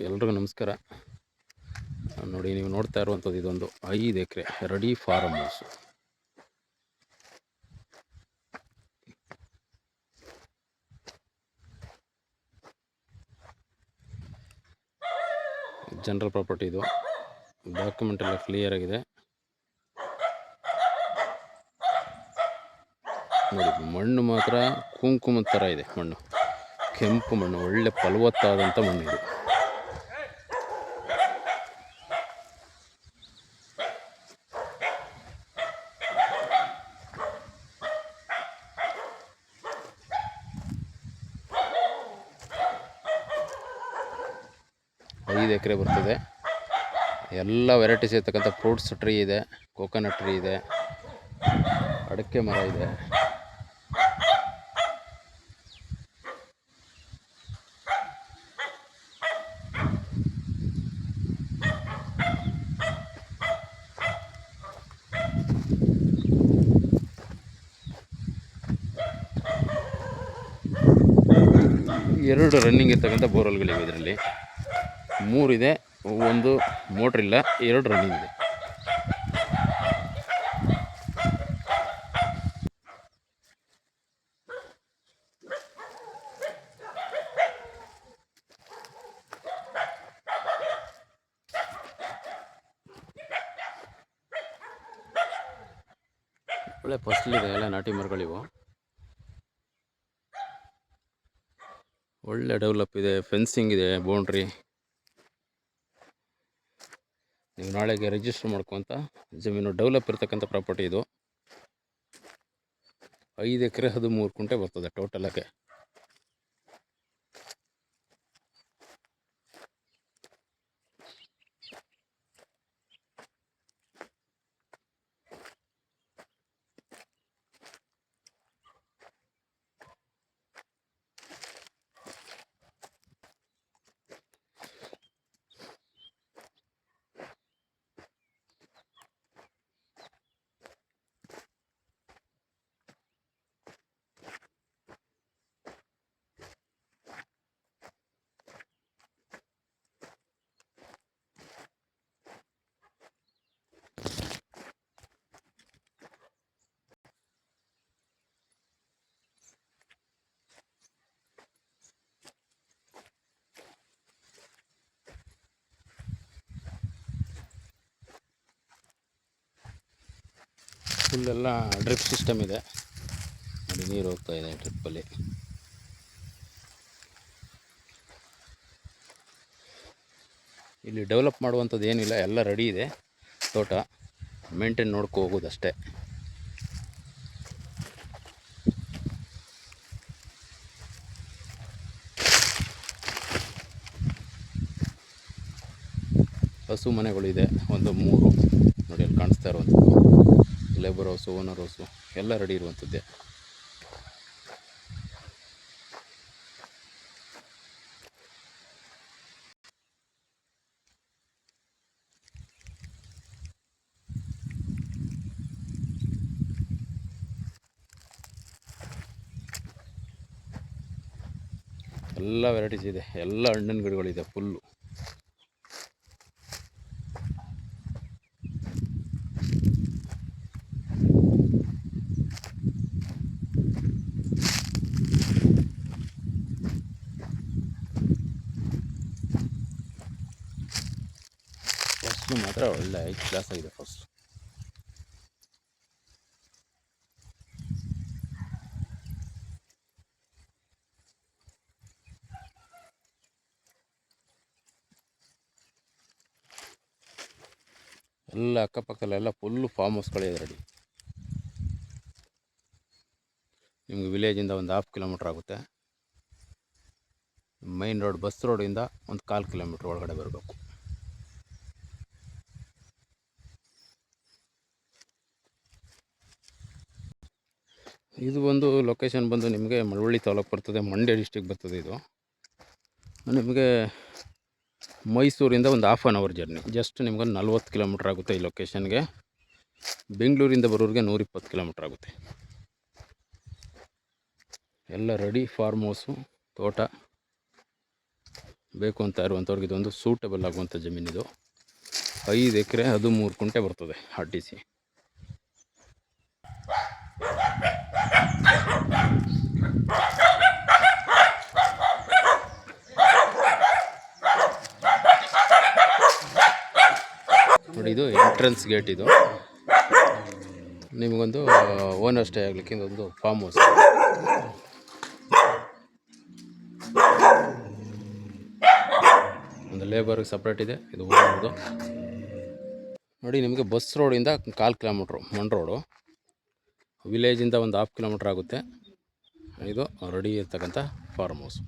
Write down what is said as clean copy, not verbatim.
ಎಲ್ರಿಗೂ ನಮಸ್ಕಾರ. ನೋಡಿ, ನೀವು ನೋಡ್ತಾ ಇರುವಂಥದ್ದು ಇದೊಂದು 5 ಎಕರೆ ready farm house. General property ಇದು. ಡಾಕ್ಯುಮೆಂಟ್ ಎಲ್ಲ ಕ್ಲಿಯರ್ ಆಗಿದೆ. ನೋಡಿ, ಮಣ್ಣು ಮಾತ್ರ ಕುಂಕುಮದ ಥರ ಇದೆ. ಮಣ್ಣು ಕೆಂಪು ಮಣ್ಣು, ಒಳ್ಳೆ ಫಲವತ್ತಾದಂಥ ಮಣ್ಣು ಇದು. ಐದು ಎಕರೆ ಬರ್ತದೆ. ಎಲ್ಲ ವೆರೈಟೀಸ್ ಇರ್ತಕ್ಕಂಥ ಫ್ರೂಟ್ಸ್ ಟ್ರೀ ಇದೆ, ಕೋಕೋನಟ್ ಟ್ರೀ ಇದೆ, ಅಡಿಕೆ ಮರ ಇದೆ. ಎರಡು ರನ್ನಿಂಗ್ ಇರ್ತಕ್ಕಂಥ ಬೋರ್ವೆಲ್ಗಳಿವೆ ಇದರಲ್ಲಿ. 3 ಇದೆ, ಒಂದು ಮೋಟ್ರ್ ಇಲ್ಲ, 2 ರನ್ನಿಂಗ್ ಇದೆ. ಒಳ್ಳೆ ಫಸಲಿದೆ, ಎಲ್ಲ ನಾಟಿ ಮರಗಳಿವು. ಒಳ್ಳೆ ಡೆವಲಪ್ ಇದೆ, ಫೆನ್ಸಿಂಗ್ ಇದೆ, ಬೌಂಡ್ರಿ. ನೀವು ನಾಳೆಗೆ ರಿಜಿಸ್ಟರ್ ಮಾಡ್ಕೊತ ಜಮೀನು ಡೆವಲಪ್ ಇರ್ತಕ್ಕಂಥ ಪ್ರಾಪರ್ಟಿ ಇದು. 5 ಎಕರೆ 13 ಕುಂಟೆ ಬರ್ತದೆ ಟೋಟಲಾಗೆ. ಫುಲ್ಲೆಲ್ಲ ಡ್ರಿಪ್ ಸಿಸ್ಟಮ್ ಇದೆ. ನೋಡಿ, ನೀರು ಹೋಗ್ತಾ ಇದೆ ಡ್ರಿಪ್ಪಲ್ಲಿ. ಇಲ್ಲಿ ಡೆವಲಪ್ ಮಾಡುವಂಥದ್ದು ಏನಿಲ್ಲ, ಎಲ್ಲ ರೆಡಿ ಇದೆ. ತೋಟ ಮೇಂಟೈನ್ ನೋಡ್ಕೊ ಹೋಗೋದಷ್ಟೇ. ಹಸು ಮನೆಗಳಿದೆ ಒಂದು 3. ನೋಡಿ, ಅಲ್ಲಿ ಕಾಣಿಸ್ತಾ ಇರುವಂಥದ್ದು ಲೇಬರ್ ಹೌಸು, ಓನರ್ ಹೌಸು ಎಲ್ಲ ರೆಡಿ ಇರುವಂಥದ್ದೇ. ಎಲ್ಲ ವೆರೈಟೀಸ್ ಇದೆ, ಎಲ್ಲ ಹಣ್ಣಿನ ಗಿಡಗಳಿದೆ ಫುಲ್ಲು. ಫಸ್ಟು ಮಾತ್ರ ಒಳ್ಳೆ ಹೈ ಕ್ಲಾಸ್ ಆಗಿದೆ. ಫಸ್ಟ್ ಎಲ್ಲ ಅಕ್ಕಪಕ್ಕದಲ್ಲೆಲ್ಲ ಫುಲ್ಲು ಫಾರ್ಮ್ ಹೌಸ್ಗಳಿದೆ ರೆಡಿ. ನಿಮಗೆ ವಿಲೇಜಿಂದ ಒಂದು 1/2 ಕಿಲೋಮೀಟ್ರ್ ಆಗುತ್ತೆ. ಮೈನ್ ರೋಡ್, ಬಸ್ ರೋಡಿಂದ ಒಂದು 1/4 ಕಿಲೋಮೀಟ್ರ್ ಒಳಗಡೆ ಬರಬೇಕು. ಇದು ಒಂದು ಲೊಕೇಶನ್ ಬಂದು ನಿಮಗೆ ಮಳವಳ್ಳಿ ತಾಲೂಕು ಬರ್ತದೆ, ಮಂಡ್ಯ ಡಿಸ್ಟಿಕ್ ಬರ್ತದೆ. ಇದು ನಿಮಗೆ ಮೈಸೂರಿಂದ ಒಂದು 1/2 ಅವರ್ ಜರ್ನಿ. ಜಸ್ಟ್ ನಿಮ್ಗೆ 40 ಕಿಲೋಮೀಟ್ರ್ ಆಗುತ್ತೆ ಈ ಲೊಕೇಶನ್ಗೆ. ಬೆಂಗಳೂರಿಂದ ಬರೋರಿಗೆ 120 ಕಿಲೋಮೀಟ್ರ್ ಆಗುತ್ತೆ. ಎಲ್ಲ ರೆಡಿ ಫಾರ್ಮ್ ಹೌಸು, ತೋಟ ಬೇಕು ಅಂತ ಇರುವಂಥವ್ರಿಗೆ ಇದೊಂದು ಸೂಟಬಲ್ ಆಗುವಂಥ ಜಮೀನಿದು. 5 ಎಕರೆ 13 ಕುಂಟೆ ಬರ್ತದೆ RTC. ನೋಡಿ, ಇದು ಎಂಟ್ರೆನ್ಸ್ ಗೇಟ್. ಇದು ನಿಮಗೊಂದು ಓನರ್ ಸ್ಟೇ ಆಗಲಿಕ್ಕೆ ಇದೊಂದು ಫಾರ್ಮ್ ಹೌಸ್. ಒಂದು ಲೇಬರ್ಗೆ ಸಪ್ರೇಟ್ ಇದೆ, ಇದು ಓನರ್ದು. ನೋಡಿ, ನಿಮಗೆ ಬಸ್ ರೋಡಿಂದ 1/4 ಕಿಲೋಮೀಟ್ರು ಮಣ್ ರೋಡು, ವಿಲೇಜಿಂದ ಒಂದು 1/2 ಕಿಲೋಮೀಟ್ರ್ ಆಗುತ್ತೆ. ಇದು ರೆಡಿ ಇರ್ತಕ್ಕಂಥ ಫಾರ್ಮ್ ಹೌಸ್.